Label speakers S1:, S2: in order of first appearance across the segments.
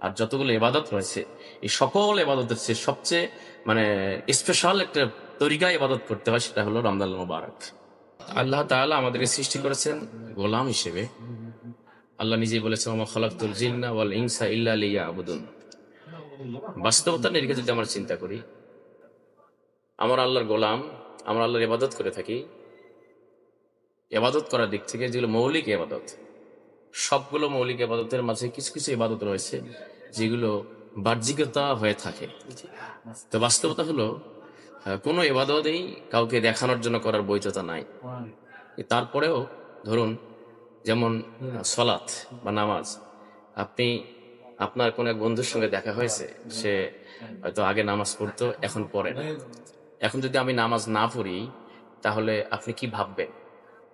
S1: আর যতগুলো ইবাদত রয়েছে এই সকল ইবাদতের চেয়ে সবচেয়ে স্পেশাল একটা তরিকা ইবাদত করতে হয়, সেটা হলো রমজান মুবারক। আল্লাহ তাআলা আমাদেরকে সৃষ্টি করেছেন গোলাম হিসেবে। আল্লাহ নিজেই বলেছেন, ওয়া মা খালাকতুল জিন্না ওয়াল ইনসা ইল্লা লিয়াবুদুন। বাস্তবতা নিরিখে যদি আমরা চিন্তা করি, আমরা আল্লাহর গোলাম, আমরা আল্লাহর ইবাদত করে থাকি। ইবাদত করার দিক থেকে যেগুলো মৌলিক ইবাদত, সবগুলো মৌলিক ইবাদতের মাঝে কিছু কিছু ইবাদত রয়েছে যেগুলো বাহ্যিকতা হয়ে থাকে। তো বাস্তবতা হলো কোনো ইবাদতেই কাউকে দেখানোর জন্য করার বৈধতা নাই। তারপরেও ধরুন, যেমন সলাৎ বা নামাজ, আপনি আপনার কোন এক বন্ধুর সঙ্গে দেখা হয়েছে, সে হয়তো আগে নামাজ পড়তো, এখন পড়ে না। এখন যদি আমি নামাজ না পড়ি, তাহলে আপনি কি ভাববেন?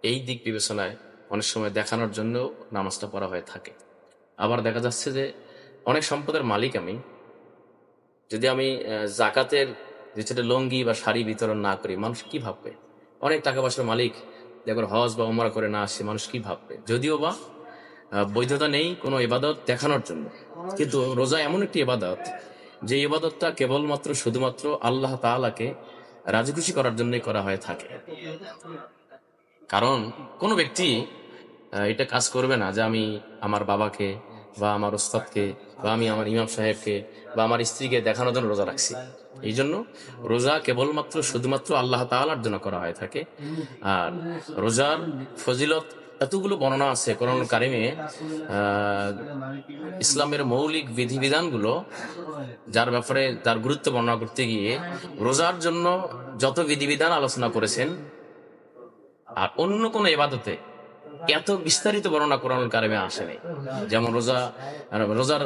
S1: এই দিক বিবেচনায় অনেক সময় দেখানোর জন্য নামাজটা পড়া হয়ে থাকে। আবার দেখা যাচ্ছে যে অনেক সম্পদের মালিক আমি, যদি আমি জাকাতের যেটা লঙ্গি বা শাড়ি বিতরণ না করি, মানুষ কি ভাববে? অনেক টাকা পয়সার মালিক একবার হজ বা উমরা করে না আসে, মানুষ কি ভাববে? যদিও বা বৈধতা নেই কোনো ইবাদত দেখানোর জন্য, কিন্তু রোজা এমন একটি ইবাদত যে ইবাদতটা কেবলমাত্র শুধুমাত্র আল্লাহ তাআলাকে রাজি খুশি করার জন্যই করা হয়ে থাকে। কারণ কোনো ব্যক্তি এটা কাজ করবে না যে আমি আমার বাবাকে বা আমার ওস্তাদকে বা আমি আমার ইমাম সাহেবকে বা আমার স্ত্রীকে দেখানোর জন্য রোজা রাখছি। এই জন্য রোজা কেবলমাত্র শুধুমাত্র আল্লাহ তাআলার জন্য করা হয়ে থাকে। আর রোজার ফজিলত এতগুলো বর্ণনা আছে কোরআন কারিমে। ইসলামের মৌলিক বিধিবিধানগুলো যার ব্যাপারে তার গুরুত্ব বর্ণনা করতে গিয়ে রোজার জন্য যত বিধিবিধান আলোচনা করেছেন, আর অন্য কোনো ইবাদতে এত বিস্তারিত বর্ণনা কোরআনুল কারিমে আসেনি। যেমন রোজার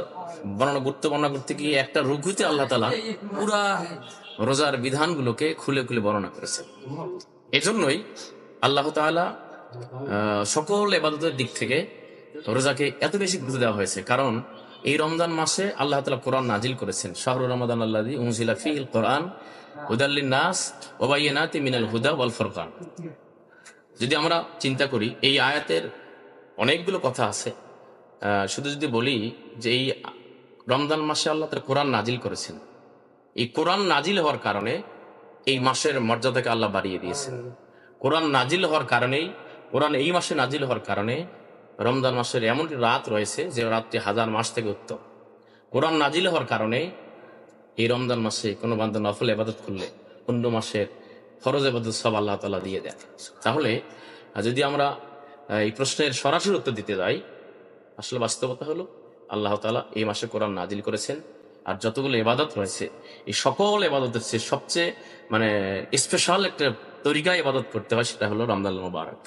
S1: গুরুত্ব বর্ণনা করতে গিয়ে একটা রুকুতে আল্লাহ তাআলা পুরা রোজার বিধানগুলোকে খুলে খুলে বর্ণনা করেছেন। এজন্যই আল্লাহ তাআলা সকল ইবাদতের দিক থেকে রোজাকে এত বেশি গুরুত্ব দেওয়া হয়েছে। কারণ এই রমজান মাসে আল্লাহ তাআলা কোরআন নাজিল করেছেন, শাহরু রমাদান আল্লাযী উনজিলা ফীহিল কোরআন হুদাল লিন-নাস ওয়া বায়িনাতিন মিনাল হুদা ওয়াল ফুরকান। যদি আমরা চিন্তা করি, এই আয়াতের অনেকগুলো কথা আছে। শুধু যদি বলি যে এই রমজান মাসে আল্লাহ তাআলা কোরআন নাজিল করেছেন, এই কোরআন নাজিল হওয়ার কারণে এই মাসের মর্যাদাকে আল্লাহ বাড়িয়ে দিয়েছেন। কোরআন নাজিল হওয়ার কারণেই, কোরআন এই মাসে নাজিল হওয়ার কারণে রমজান মাসের এমন রাত রয়েছে যে রাতটি 1000 মাস থেকে উত্তম। কোরআন নাজিল হওয়ার কারণে এই রমজান মাসে কোনো বান্দা নফল ইবাদত করলে অন্য মাসের ফরজ ইবাদত সব আল্লাহ তাআলা দিয়ে দেন। তাহলে যদি আমরা এই প্রশ্নের সরাসরি উত্তর দিতে যাই, আসলে বাস্তবতা হলো আল্লাহ তাআলা এই মাসে কোরআন নাজিল করেছেন। আর যতগুলো ইবাদত রয়েছে এই সকল ইবাদতের চেয়ে সবচেয়ে স্পেশাল একটা তরিকা ইবাদত করতে হয়, সেটা হলো রমজান মুবারক।